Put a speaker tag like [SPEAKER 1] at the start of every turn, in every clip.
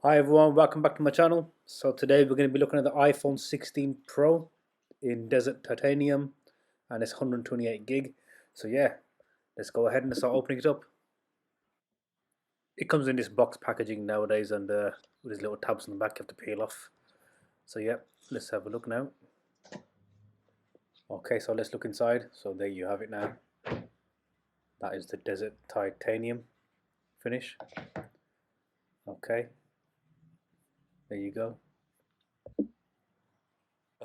[SPEAKER 1] Hi everyone, welcome back to my channel. So today we're going to be looking at the iPhone 16 Pro in Desert Titanium, and it's 128 gig. So yeah, let's go ahead and start opening it up. It comes in this box packaging nowadays, and with these little tabs on the back you have to peel off. So yeah, let's have a look now. Okay, so let's look inside. So there you have it now. That is the Desert Titanium finish. Okay, there you go.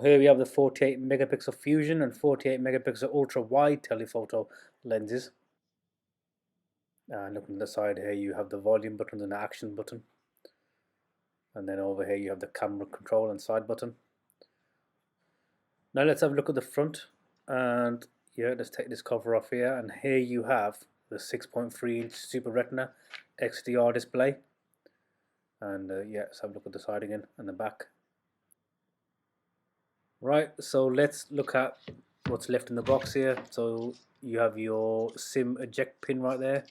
[SPEAKER 1] Here we have the 48 megapixel fusion and 48 megapixel ultra wide telephoto lenses. And looking at the side here, you have the volume button and the action button. And then over here, you have the camera control and side button. Now let's have a look at the front. And yeah, let's take this cover off here. And here you have the 6.3-inch Super Retina XDR display. And yeah, let's have a look at the side again and the back. Right, so let's look at what's left in the box here. So you have your SIM eject pin right there.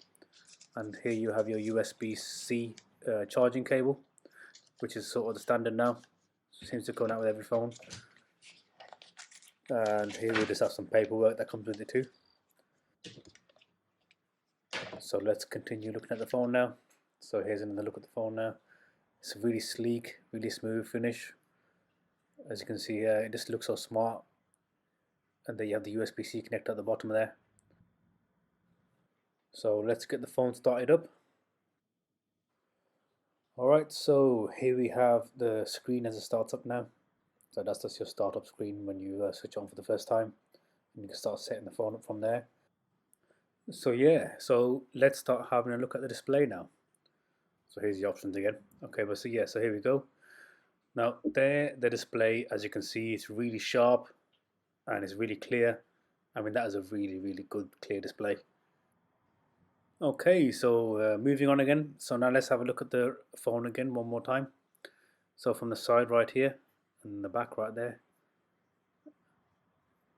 [SPEAKER 1] And here you have your USB-C charging cable, which is sort of the standard now. Seems to come out with every phone. And here we just have some paperwork that comes with it too. So let's continue looking at the phone now. So here's another look at the phone now. It's a really sleek, really smooth finish. As you can see here, it just looks so smart. And then you have the USB-C connector at the bottom there. So let's get the phone started up. Alright, so here we have the screen as it starts up now. So that's just your startup screen when you switch on for the first time. And you can start setting the phone up from there. So yeah, so let's start having a look at the display now. So here's the options again. Okay, but so yeah, so here we go. Now there, the display, as you can see, it's really sharp and it's really clear. I mean, that is a really good clear display. Okay, so moving on again. So now let's have a look at the phone again one more time. So from the side right here and the back right there.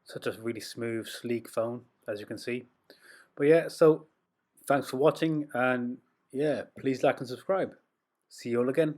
[SPEAKER 1] Such a really smooth, sleek phone, as you can see. But yeah, so thanks for watching, and yeah, please like and subscribe. See you all again.